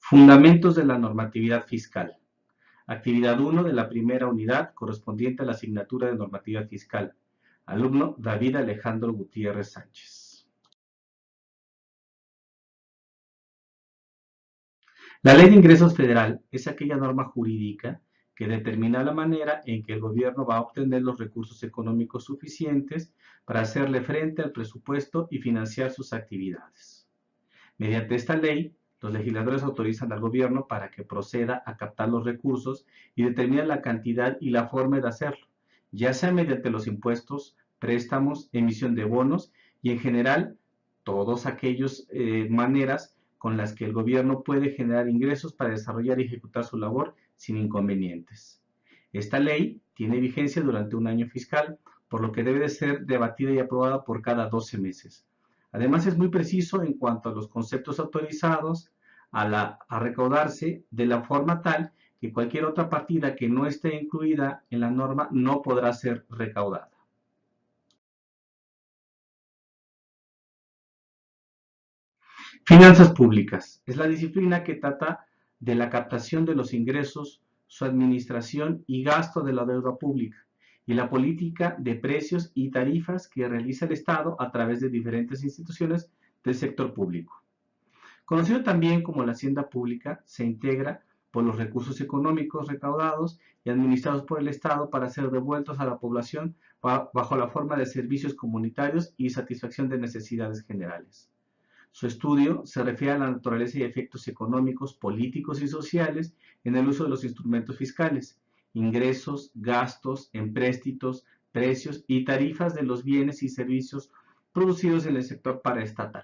Fundamentos de la normatividad fiscal. Actividad 1 de la primera unidad correspondiente a la asignatura de normatividad fiscal. Alumno David Alejandro Gutiérrez Sánchez. La Ley de Ingresos Federal es aquella norma jurídica que determina la manera en que el gobierno va a obtener los recursos económicos suficientes para hacerle frente al presupuesto y financiar sus actividades. Mediante esta ley, los legisladores autorizan al gobierno para que proceda a captar los recursos y determinan la cantidad y la forma de hacerlo, ya sea mediante los impuestos, préstamos, emisión de bonos y en general todas aquellas maneras con las que el gobierno puede generar ingresos para desarrollar y ejecutar su labor sin inconvenientes. Esta ley tiene vigencia durante un año fiscal, por lo que debe de ser debatida y aprobada por cada 12 meses. Además, es muy preciso en cuanto a los conceptos autorizados a recaudarse de la forma tal que cualquier otra partida que no esté incluida en la norma no podrá ser recaudada. Finanzas públicas. Es la disciplina que trata de la captación de los ingresos, su administración y gasto de la deuda pública y la política de precios y tarifas que realiza el Estado a través de diferentes instituciones del sector público. Conocido también como la hacienda pública, se integra por los recursos económicos recaudados y administrados por el Estado para ser devueltos a la población bajo la forma de servicios comunitarios y satisfacción de necesidades generales. Su estudio se refiere a la naturaleza y efectos económicos, políticos y sociales en el uso de los instrumentos fiscales, ingresos, gastos, empréstitos, precios y tarifas de los bienes y servicios producidos en el sector paraestatal.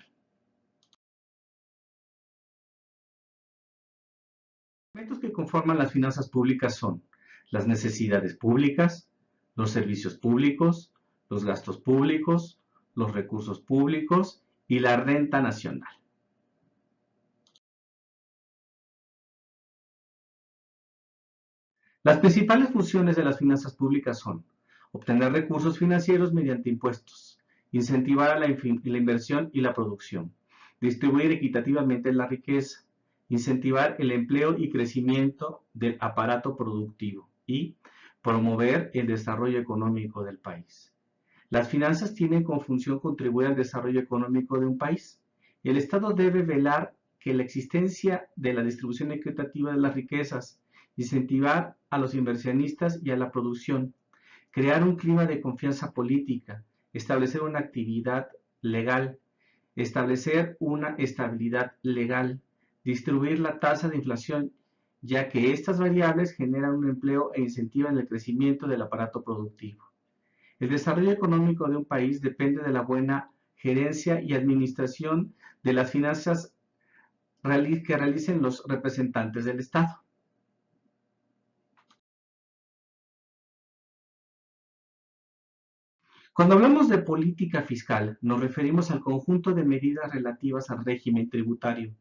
Los elementos que conforman las finanzas públicas son las necesidades públicas, los servicios públicos, los gastos públicos, los recursos públicos y la renta nacional. Las principales funciones de las finanzas públicas son obtener recursos financieros mediante impuestos, incentivar a la inversión y la producción, distribuir equitativamente la riqueza, incentivar el empleo y crecimiento del aparato productivo y promover el desarrollo económico del país. Las finanzas tienen como función contribuir al desarrollo económico de un país. El Estado debe velar que la existencia de la distribución equitativa de las riquezas, incentivar a los inversionistas y a la producción, crear un clima de confianza política, establecer una actividad legal, establecer una estabilidad legal, distribuir la tasa de inflación, ya que estas variables generan un empleo e incentivan el crecimiento del aparato productivo. El desarrollo económico de un país depende de la buena gerencia y administración de las finanzas que realicen los representantes del Estado. Cuando hablamos de política fiscal, nos referimos al conjunto de medidas relativas al régimen tributario,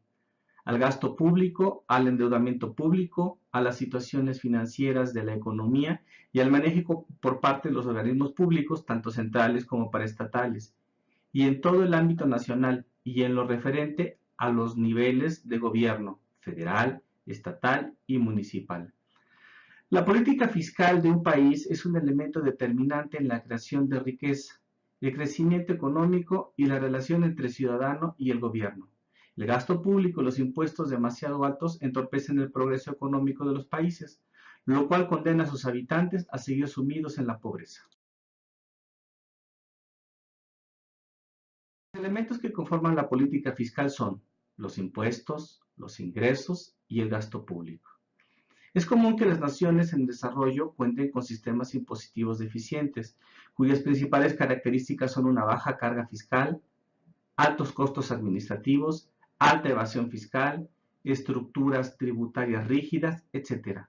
al gasto público, al endeudamiento público, a las situaciones financieras de la economía y al manejo por parte de los organismos públicos, tanto centrales como paraestatales, y en todo el ámbito nacional y en lo referente a los niveles de gobierno federal, estatal y municipal. La política fiscal de un país es un elemento determinante en la creación de riqueza, el crecimiento económico y la relación entre el ciudadano y el gobierno. El gasto público y los impuestos demasiado altos entorpecen el progreso económico de los países, lo cual condena a sus habitantes a seguir sumidos en la pobreza. Los elementos que conforman la política fiscal son los impuestos, los ingresos y el gasto público. Es común que las naciones en desarrollo cuenten con sistemas impositivos deficientes, cuyas principales características son una baja carga fiscal, altos costos administrativos, alta evasión fiscal, estructuras tributarias rígidas, etc.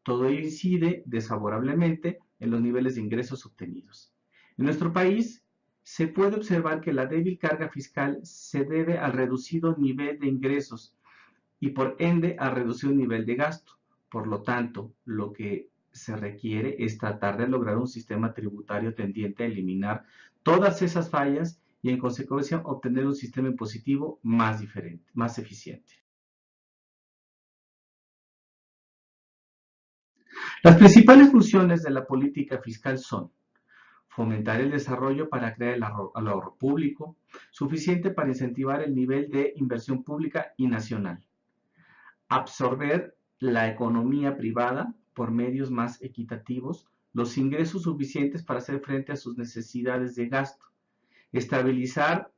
Todo ello incide desfavorablemente en los niveles de ingresos obtenidos. En nuestro país se puede observar que la débil carga fiscal se debe al reducido nivel de ingresos y por ende al reducido nivel de gasto. Por lo tanto, lo que se requiere es tratar de lograr un sistema tributario tendiente a eliminar todas esas fallas y en consecuencia obtener un sistema impositivo más diferente, más eficiente. Las principales funciones de la política fiscal son fomentar el desarrollo para crear el ahorro público, suficiente para incentivar el nivel de inversión pública y nacional. Absorber la economía privada por medios más equitativos, los ingresos suficientes para hacer frente a sus necesidades de gasto. Estabilizar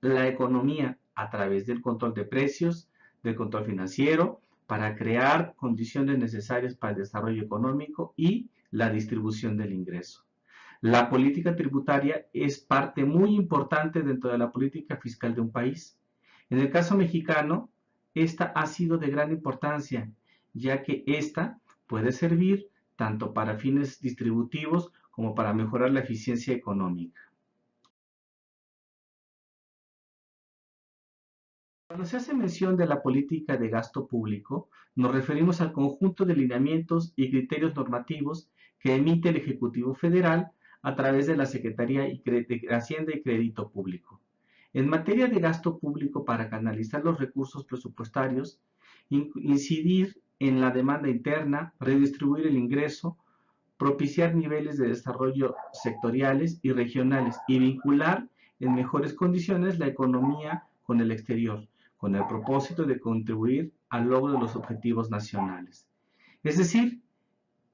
la economía a través del control de precios, del control financiero, para crear condiciones necesarias para el desarrollo económico y la distribución del ingreso. La política tributaria es parte muy importante dentro de la política fiscal de un país. En el caso mexicano, esta ha sido de gran importancia, ya que esta puede servir tanto para fines distributivos como para mejorar la eficiencia económica. Cuando se hace mención de la política de gasto público, nos referimos al conjunto de lineamientos y criterios normativos que emite el Ejecutivo Federal a través de la Secretaría de Hacienda y Crédito Público. En materia de gasto público, para canalizar los recursos presupuestarios, incidir en la demanda interna, redistribuir el ingreso, propiciar niveles de desarrollo sectoriales y regionales y vincular en mejores condiciones la economía con el exterior, con el propósito de contribuir al logro de los objetivos nacionales. Es decir,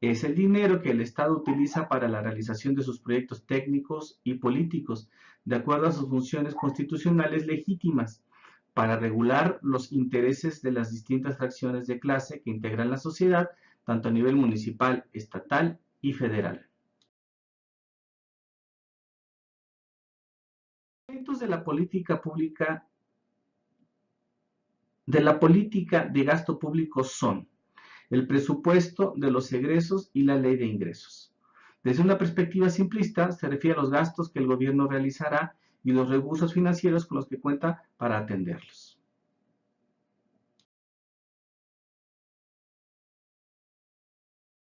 es el dinero que el Estado utiliza para la realización de sus proyectos técnicos y políticos, de acuerdo a sus funciones constitucionales legítimas, para regular los intereses de las distintas fracciones de clase que integran la sociedad, tanto a nivel municipal, estatal y federal. Elementos de la política pública, de gasto público son el presupuesto de los egresos y la ley de ingresos. Desde una perspectiva simplista, se refiere a los gastos que el gobierno realizará y los recursos financieros con los que cuenta para atenderlos.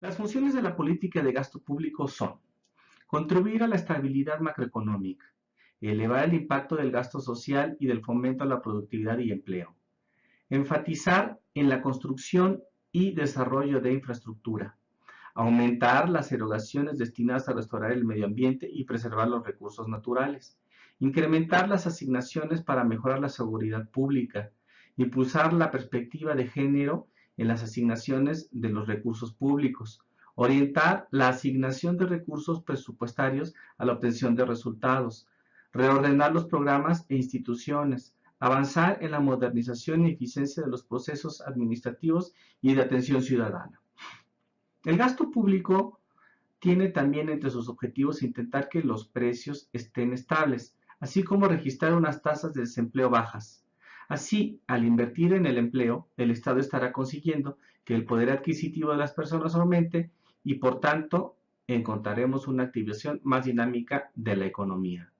Las funciones de la política de gasto público son contribuir a la estabilidad macroeconómica, elevar el impacto del gasto social y del fomento a la productividad y empleo, enfatizar en la construcción y desarrollo de infraestructura, aumentar las erogaciones destinadas a restaurar el medio ambiente y preservar los recursos naturales, incrementar las asignaciones para mejorar la seguridad pública, impulsar la perspectiva de género en las asignaciones de los recursos públicos, orientar la asignación de recursos presupuestarios a la obtención de resultados, reordenar los programas e instituciones, avanzar en la modernización y eficiencia de los procesos administrativos y de atención ciudadana. El gasto público tiene también entre sus objetivos intentar que los precios estén estables, así como registrar unas tasas de desempleo bajas. Así, al invertir en el empleo, el Estado estará consiguiendo que el poder adquisitivo de las personas aumente y, por tanto, encontraremos una activación más dinámica de la economía.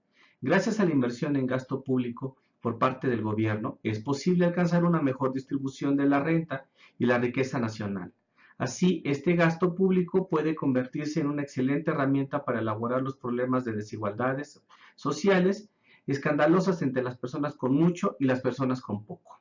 Gracias a la inversión en gasto público por parte del gobierno, es posible alcanzar una mejor distribución de la renta y la riqueza nacional. Así, este gasto público puede convertirse en una excelente herramienta para elaborar los problemas de desigualdades sociales escandalosas entre las personas con mucho y las personas con poco.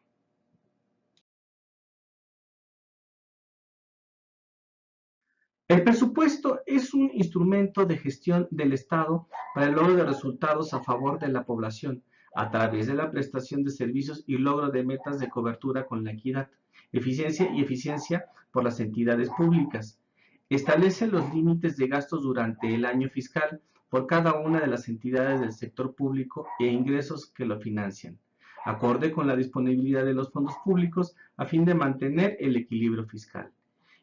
El presupuesto es un instrumento de gestión del Estado para el logro de resultados a favor de la población, a través de la prestación de servicios y logro de metas de cobertura con la equidad, eficiencia y eficiencia por las entidades públicas. Establece los límites de gastos durante el año fiscal por cada una de las entidades del sector público e ingresos que lo financian, acorde con la disponibilidad de los fondos públicos a fin de mantener el equilibrio fiscal.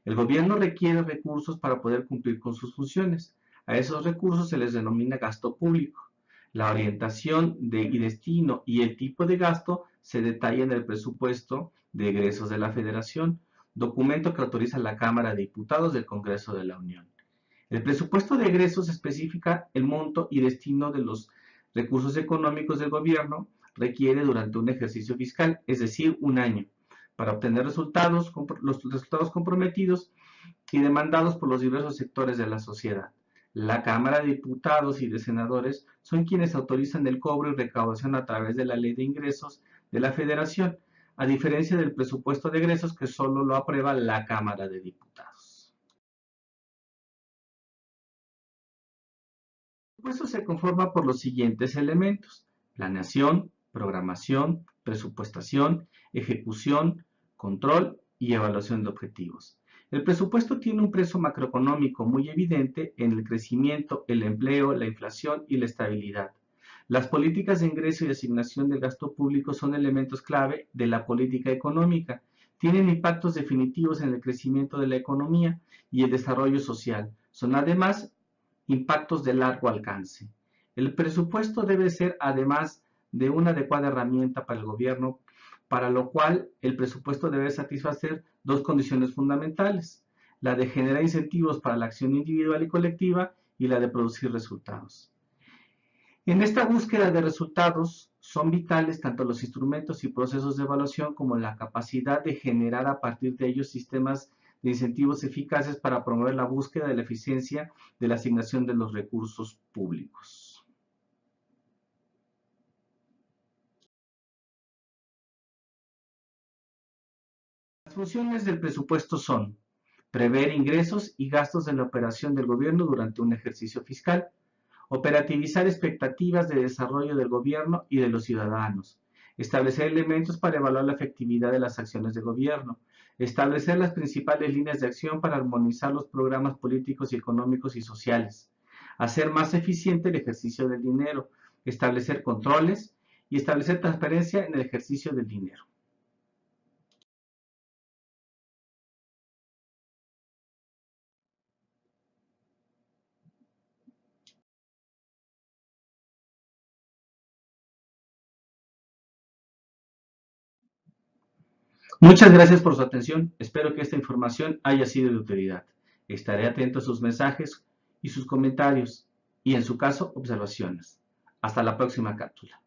El gobierno requiere recursos para poder cumplir con sus funciones. A esos recursos se les denomina gasto público. La orientación y destino y el tipo de gasto se detalla en el presupuesto de egresos de la Federación, documento que autoriza la Cámara de Diputados del Congreso de la Unión. El presupuesto de egresos especifica el monto y destino de los recursos económicos del gobierno requiere durante un ejercicio fiscal, es decir, un año, para obtener los resultados comprometidos y demandados por los diversos sectores de la sociedad. La Cámara de Diputados y de Senadores son quienes autorizan el cobro y recaudación a través de la Ley de Ingresos de la Federación, a diferencia del presupuesto de egresos que solo lo aprueba la Cámara de Diputados. presupuesto se conforma por los siguientes elementos: planeación, programación, presupuestación, ejecución, control y evaluación de objetivos. El presupuesto tiene un peso macroeconómico muy evidente en el crecimiento, el empleo, la inflación y la estabilidad. Las políticas de ingreso y asignación del gasto público son elementos clave de la política económica. Tienen impactos definitivos en el crecimiento de la economía y el desarrollo social. Son además impactos de largo alcance. El presupuesto debe ser, además de una adecuada herramienta para el gobierno, para lo cual el presupuesto debe satisfacer dos condiciones fundamentales: la de generar incentivos para la acción individual y colectiva y la de producir resultados. En esta búsqueda de resultados son vitales tanto los instrumentos y procesos de evaluación como la capacidad de generar a partir de ellos sistemas de incentivos eficaces para promover la búsqueda de la eficiencia de la asignación de los recursos públicos. Las funciones del presupuesto son: prever ingresos y gastos de la operación del gobierno durante un ejercicio fiscal, operativizar expectativas de desarrollo del gobierno y de los ciudadanos, establecer elementos para evaluar la efectividad de las acciones de gobierno, establecer las principales líneas de acción para armonizar los programas políticos y económicos y sociales, hacer más eficiente el ejercicio del dinero, establecer controles y establecer transparencia en el ejercicio del dinero. Muchas gracias por su atención. Espero que esta información haya sido de utilidad. Estaré atento a sus mensajes y sus comentarios y, en su caso, observaciones. Hasta la próxima cápsula.